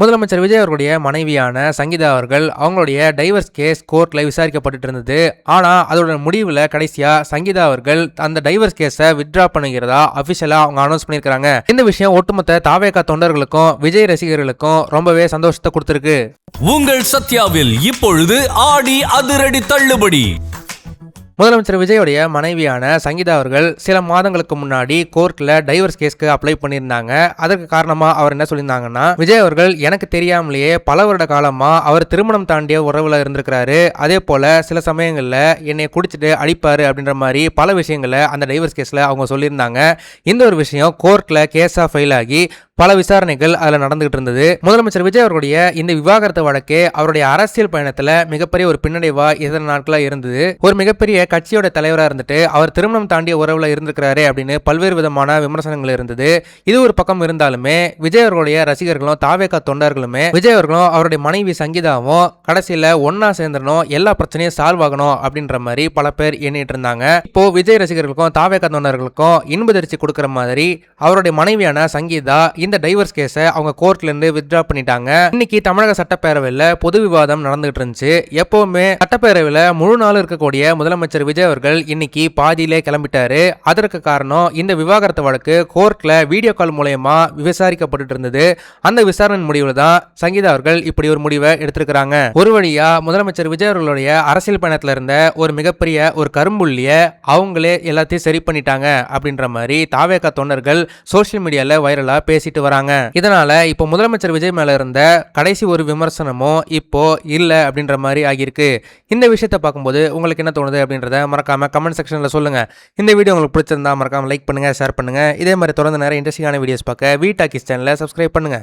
முதலமைச்சர் விஜய் அவர்களுடைய மனைவியான சங்கீதா அவர்கள் அவங்களுடைய டைவர்ஸ் கேஸ் கோர்ட்ல விசாரிக்கப்பட்டு இருந்தது. ஆனா அதோட முடிவுல கடைசியா சங்கீதா அவர்கள் அந்த டைவர்ஸ் கேஸை வித்ட்ரா பண்ணுகிறதா அபிஷியலா அவங்க அனௌன்ஸ் பண்ணிருக்காங்க. இந்த விஷயம் ஒட்டுமொத்த தாவேகா தொண்டர்களுக்கும் விஜய் ரசிகர்களுக்கும் ரொம்பவே சந்தோஷத்தை கொடுத்திருக்கு. உங்கள் சத்யாவில் இப்பொழுது ஆடி அதிரடி தள்ளுபடி. முதலமைச்சர் விஜயோடைய மனைவியான சங்கீதா அவர்கள் சில மாதங்களுக்கு முன்னாடி கோர்ட்ல டைவர்ஸ் கேஸ்க்கு அப்ளை பண்ணியிருந்தாங்க. அதற்கு காரணமா அவர் என்ன சொல்லியிருந்தாங்கன்னா, விஜய் அவர்கள் எனக்கு தெரியாமலேயே பல வருட காலமா அவர் திருமணம் தாண்டிய உறவுல இருந்திருக்கிறாரு. அதே போல சில சமயங்கள்ல என்னை குடிச்சிட்டு அடிப்பாரு அப்படின்ற மாதிரி பல விஷயங்களை அந்த டைவர்ஸ் கேஸ்ல அவங்க சொல்லியிருந்தாங்க. இந்த ஒரு விஷயம் கோர்ட்ல கேஸா ஃபைல் ஆகி பல விசாரணைகள் அதில் நடந்துகிட்டு இருந்தது. முதலமைச்சர் விஜய் அவருடைய இந்த விவாகரத்து வழக்கு அவருடைய அரசியல் பயணத்தில் மிகப்பெரிய ஒரு பின்னடைவா இதர நாட்களாக இருந்தது. ஒரு மிகப்பெரிய கட்சியோட தலைவராக இருந்துட்டு அவர் திருமணம் தாண்டிய உறவுல இருந்திருக்கிறாரு அப்படின்னு பல்வேறு விதமான விமர்சனங்கள் இருந்தது. இது ஒரு பக்கம் இருந்தாலுமே விஜய் அவர்களுடைய ரசிகர்களும் தாவேகா தொண்டர்களுமே விஜய் அவர்களும் அவருடைய மனைவி சங்கீதாவும் கடைசியில் ஒன்னா சேர்ந்துடணும், எல்லா பிரச்சனையும் சால்வ் ஆகணும் அப்படின்ற மாதிரி பல பேர் எண்ணிட்டு இருந்தாங்க. இப்போ விஜய் ரசிகர்களுக்கும் தாவேகா தொண்டர்களுக்கும் இன்பதிர்ச்சி கொடுக்குற மாதிரி அவருடைய மனைவியான சங்கீதா இந்த டைவர்ஸ் கேஸை அவங்க கோர்ட்ல இருந்து வித்ட்ரா பண்ணிட்டாங்க. இன்னைக்கு தமிழக சட்டப்பேரவையில் பொது விவாதம் நடந்துகிட்டு இருந்துச்சு. எப்பவுமே சட்டப்பேரவையில் முழு நாள் இருக்கக்கூடிய முதலமைச்சர் விஜய் அவர்கள் இன்னைக்கு பாதியிலே கிளம்பிட்டாரு. அதற்கு காரணம் இந்த விவாகரத்து வழக்கு கோர்ட்ல வீடியோ கால் மூலமா விசாரிக்கப்பட்டு இருந்தது. அந்த விசாரணை முடிவில் தான் சங்கீதா அவர்கள் இப்படி ஒரு முடிவை எடுத்திருக்கிறாங்க. ஒரு வழியா முதலமைச்சர் விஜய் அவர்களுடைய அரசியல் பயணத்துல இருந்த ஒரு மிகப்பெரிய ஒரு கரும்புள்ளிய அவங்களே எல்லாத்தையும் சரி பண்ணிட்டாங்க அப்படின்ற மாதிரி தாவேகா தொண்டர்கள் சோசியல் மீடியால வைரலா பேசிட்டு வராங்க. இதனால இப்போ முதலமைச்சர் விஜய் மேல இருந்த கடைசி ஒரு விமர்சனமும் இப்போ இல்ல அப்படின்ற மாதிரி ஆகியிருக்கு. இந்த விஷயத்தை பார்க்கும்போது உங்களுக்கு என்ன தோணுது அப்படின்றத மறக்காம கமெண்ட் செக்ஷன்ல சொல்லுங்க. இந்த வீடியோ உங்களுக்கு பிடிச்சிருந்தா மறக்காம லைக் பண்ணுங்க, ஷேர் பண்ணுங்க. இதே மாதிரி தொடர்ந்து நிறைய இன்ட்ரெஸ்டிங்கான வீடியோஸ் பார்க்க வி டாக்கீஸ் சேனலை சப்ஸ்கிரைப் பண்ணுங்க.